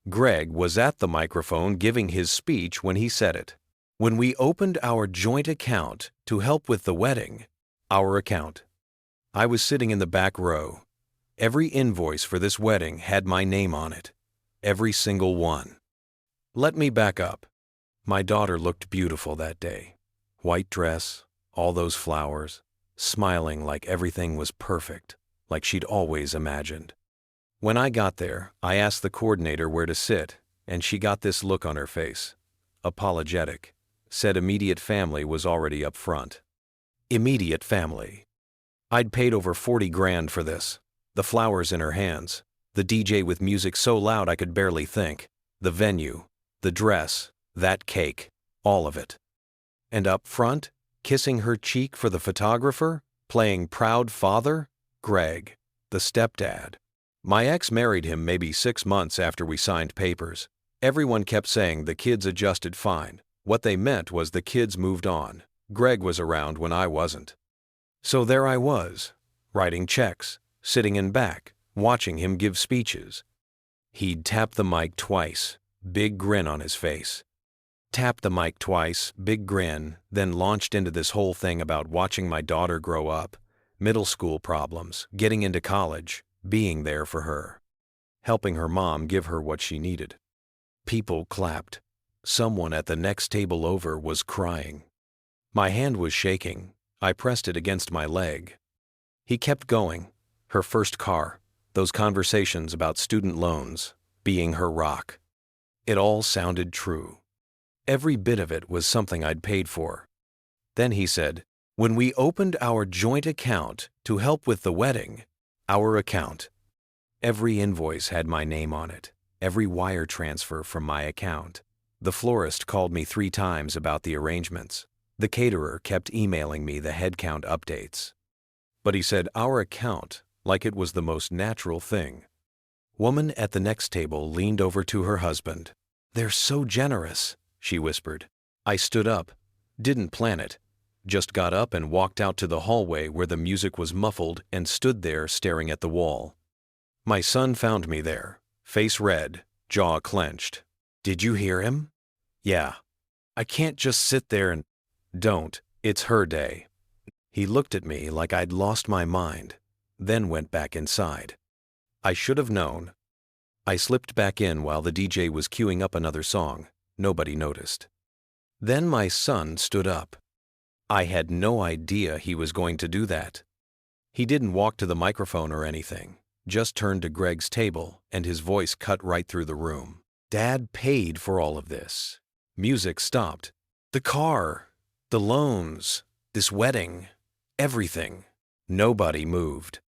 Greg was at the microphone giving his speech when he said it. When we opened our joint account to help with the wedding, our account. I was sitting in the back row. Every invoice for this wedding had my name on it. Every single one. Let me back up. My daughter looked beautiful that day. White dress, all those flowers, smiling like everything was perfect, like she'd always imagined. When I got there, I asked the coordinator where to sit, and she got this look on her face. Apologetic. Said immediate family was already up front. Immediate family. I'd paid over 40 grand for this. The flowers in her hands, the DJ with music so loud I could barely think, the venue, the dress, that cake, all of it. And up front, kissing her cheek for the photographer, playing proud father, Greg, the stepdad. My ex married him maybe 6 months after we signed papers. Everyone kept saying the kids adjusted fine. What they meant was the kids moved on. Greg was around when I wasn't. So there I was, writing checks, sitting in back, watching him give speeches. He'd tap the mic twice, big grin on his face. Tapped the mic twice, big grin, then launched into this whole thing about watching my daughter grow up, middle school problems, getting into college, being there for her, helping her mom give her what she needed. People clapped. Someone at the next table over was crying. My hand was shaking. I pressed it against my leg. He kept going. Her first car, those conversations about student loans, being her rock. It all sounded true. Every bit of it was something I'd paid for. Then he said, when we opened our joint account to help with the wedding, our account. Every invoice had my name on it, every wire transfer from my account. The florist called me 3 times about the arrangements. The caterer kept emailing me the headcount updates. But he said our account like it was the most natural thing. Woman at the next table leaned over to her husband. They're so generous, she whispered. I stood up, didn't plan it, just got up and walked out to the hallway where the music was muffled and stood there staring at the wall. My son found me there, face red, jaw clenched. Did you hear him? Yeah. I can't just sit there and... Don't, it's her day. He looked at me like I'd lost my mind, then went back inside. I should have known. I slipped back in while the DJ was queuing up another song. Nobody noticed. Then my son stood up. I had no idea he was going to do that. He didn't walk to the microphone or anything, just turned to Greg's table and his voice cut right through the room. Dad paid for all of this. Music stopped. The car, the loans, this wedding, everything. Nobody moved.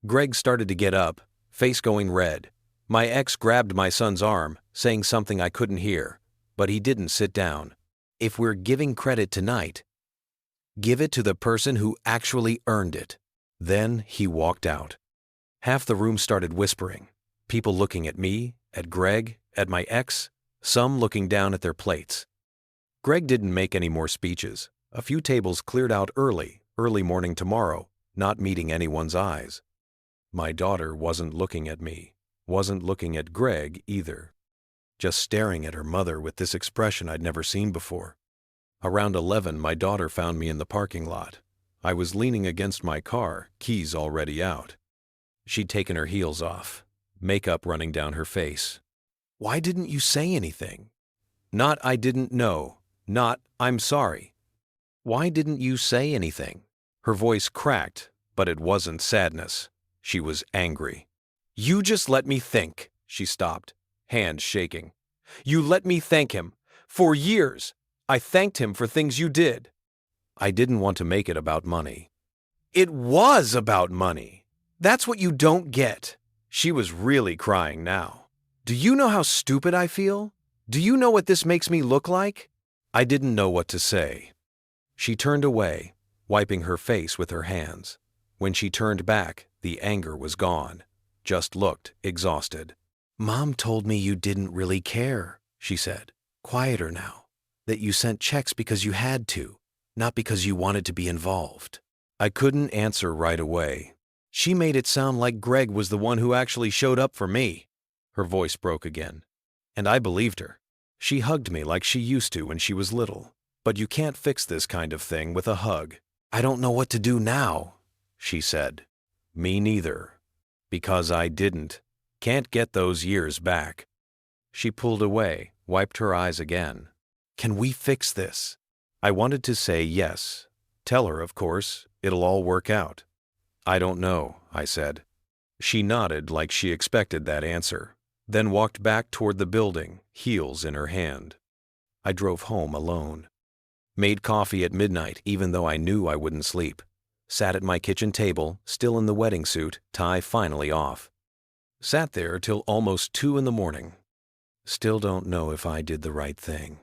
Greg started to get up, face going red. My ex grabbed my son's arm, saying something I couldn't hear, but he didn't sit down. If we're giving credit tonight, give it to the person who actually earned it. Then he walked out. Half the room started whispering, people looking at me, at Greg, at my ex, some looking down at their plates. Greg didn't make any more speeches. A few tables cleared out early morning tomorrow, not meeting anyone's eyes. My daughter wasn't looking at me, wasn't looking at Greg either, just staring at her mother with this expression I'd never seen before. Around 11, my daughter found me in the parking lot. I was leaning against my car, keys already out. She'd taken her heels off, makeup running down her face. Why didn't you say anything? Not I didn't know, not I'm sorry. Why didn't you say anything? Her voice cracked, but it wasn't sadness. She was angry. You just let me think, she stopped, hands shaking. You let me thank him. For years, I thanked him for things you did. I didn't want to make it about money. It was about money. That's what you don't get. She was really crying now. Do you know how stupid I feel? Do you know what this makes me look like? I didn't know what to say. She turned away, wiping her face with her hands. When she turned back, the anger was gone. Just looked exhausted. Mom told me you didn't really care, she said, quieter now. That you sent checks because you had to, not because you wanted to be involved. I couldn't answer right away. She made it sound like Greg was the one who actually showed up for me. Her voice broke again. And I believed her. She hugged me like she used to when she was little. But you can't fix this kind of thing with a hug. I don't know what to do now, she said. Me neither. Because I didn't. Can't get those years back. She pulled away, wiped her eyes again. Can we fix this? I wanted to say yes. Tell her, of course, it'll all work out. I don't know, I said. She nodded like she expected that answer, then walked back toward the building, heels in her hand. I drove home alone. Made coffee at midnight even though I knew I wouldn't sleep. Sat at my kitchen table, still in the wedding suit, tie finally off. Sat there till almost 2 in the morning. Still don't know if I did the right thing.